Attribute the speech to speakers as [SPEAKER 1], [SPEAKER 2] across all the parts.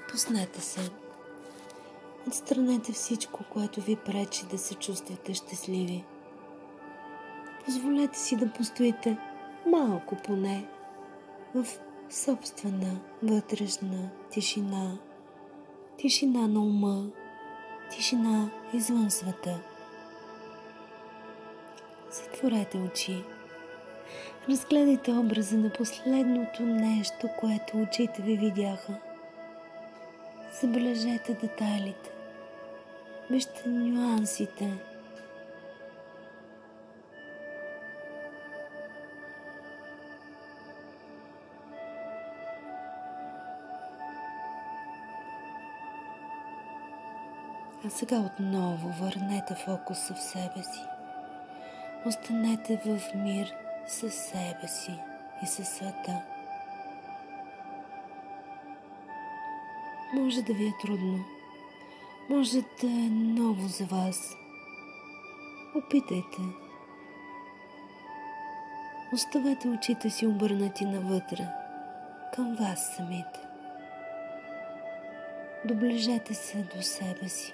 [SPEAKER 1] Отпуснете се. Отстранете всичко, което ви пречи да се чувствате щастливи. Позволете си да постоите малко поне в собствена вътрешна тишина. Тишина на ума, тишина извън света. Затворете очи. Разгледайте образа на последното нещо, което очите ви видяха. Забележете детайлите. Вижте нюансите. А сега отново върнете фокуса в себе си. Останете в мир със себе си и със света. Може да ви е трудно. Може да е ново за вас. Опитайте. Оставете очите си обърнати навътре, към вас самите. Доближете се до себе си.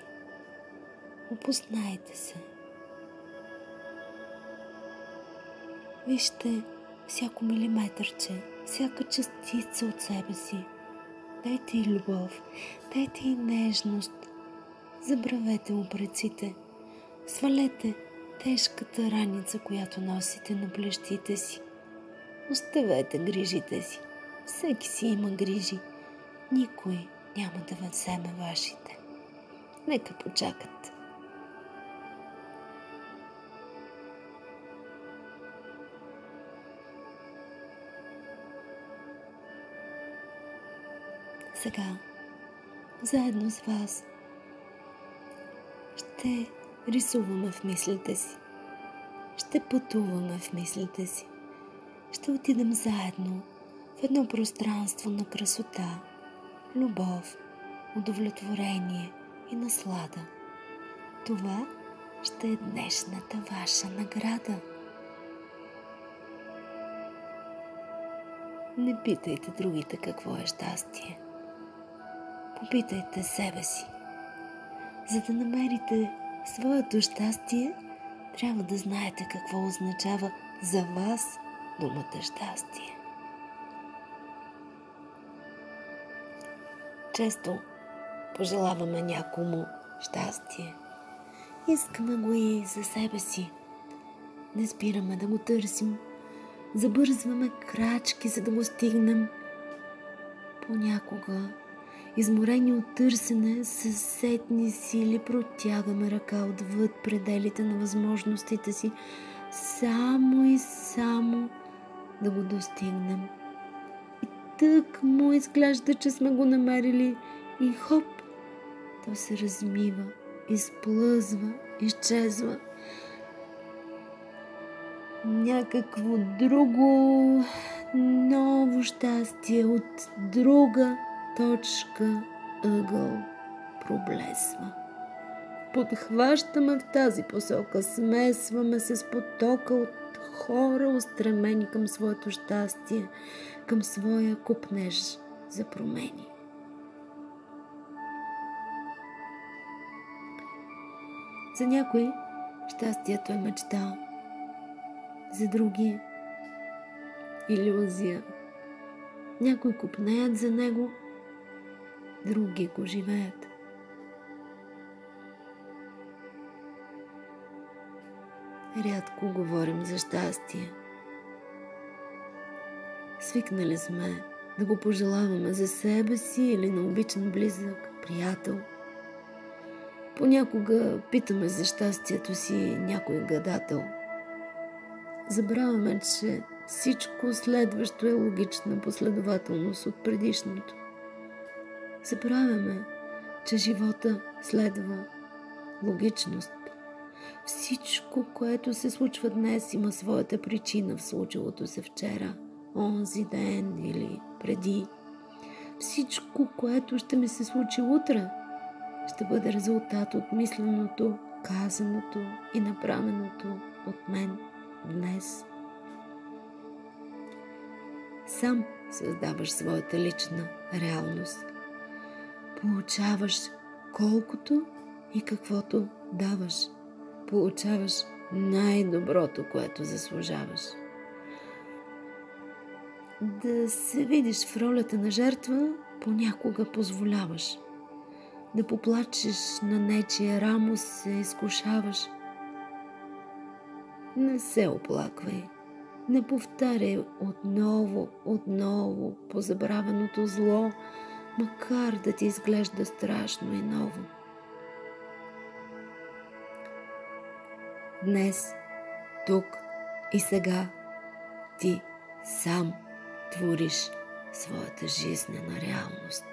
[SPEAKER 1] Опознайте се. Вижте всяко милиметърче, всяка частица от себе си. Дайте и любов, дайте и нежност. Забравете упреците. Свалете тежката раница, която носите на плещите си. Оставете грижите си. Всеки си има грижи. Никой няма да вземе вашите. Нека почакат. Сега, заедно с вас, ще рисуваме в мислите си. Ще пътуваме в мислите си. Ще отидем заедно в едно пространство на красота, любов, удовлетворение и наслада. Това ще е днешната ваша награда. Не питайте другите какво е щастие. Попитайте себе си. За да намерите своето щастие, трябва да знаете какво означава за вас думата щастие. Често пожелаваме някому щастие. Искаме го и за себе си. Не спираме да го търсим. Забързваме крачки, за да го стигнем. Понякога, изморени от търсене, със сетни сили протягаме ръка отвъд пределите на възможностите си, само и само да го достигнем. И тък му изглежда, че сме го намерили и хоп, то се размива, изплъзва, изчезва. Някакво друго ново щастие от друга точка, ъгъл проблесва. Подхващаме в тази посока, смесваме се с потока от хора, устремени към своето щастие, към своя копнеж за промени. За някои щастието е мечта, за други илюзия. Някои копнеят за него, други го живеят. Рядко говорим за щастие. Свикнали сме да го пожелаваме за себе си или на обичан близък, приятел. Понякога питаме за щастието си някой гадател. Забравяме, че всичко следващо е логична последователност от предишното. Забравяме, че живота следва логичност. Всичко, което се случва днес, има своята причина в случилото се вчера, онзи ден или преди. Всичко, което ще ми се случи утре, ще бъде резултат от мисленото, казаното и направеното от мен днес. Сам създаваш своята лична реалност. Получаваш колкото и каквото даваш. Получаваш най-доброто, което заслужаваш. Да се видиш в ролята на жертва понякога позволяваш. Да поплачеш на нечия рамо се изкушаваш. Не се оплаквай. Не повтаряй отново позабравеното зло, макар да ти изглежда страшно и ново. Днес, тук и сега, ти сам твориш своята жизнена реалност.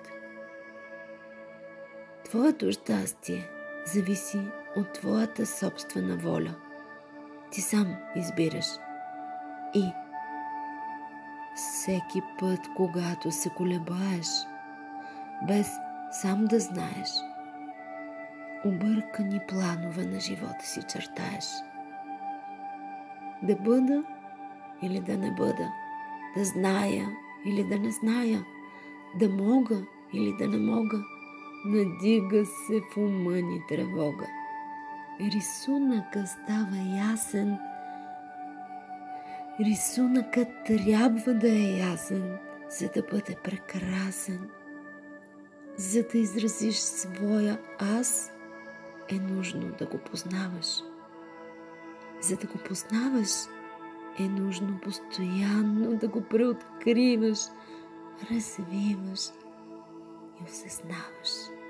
[SPEAKER 1] Твоето щастие зависи от твоята собствена воля. Ти сам избираш. И всеки път, когато се колебаеш, без сам да знаеш, объркани планове на живота си чертаеш. Да бъда или да не бъда, да зная или да не зная, да мога или да не мога, надига се в ума ни тревога. Рисунъкът става ясен. Рисунъкът трябва да е ясен, за да бъде прекрасен. За да изразиш своя аз, е нужно да го познаваш. За да го познаваш, е нужно постоянно да го преоткриваш, развиваш и осъзнаваш.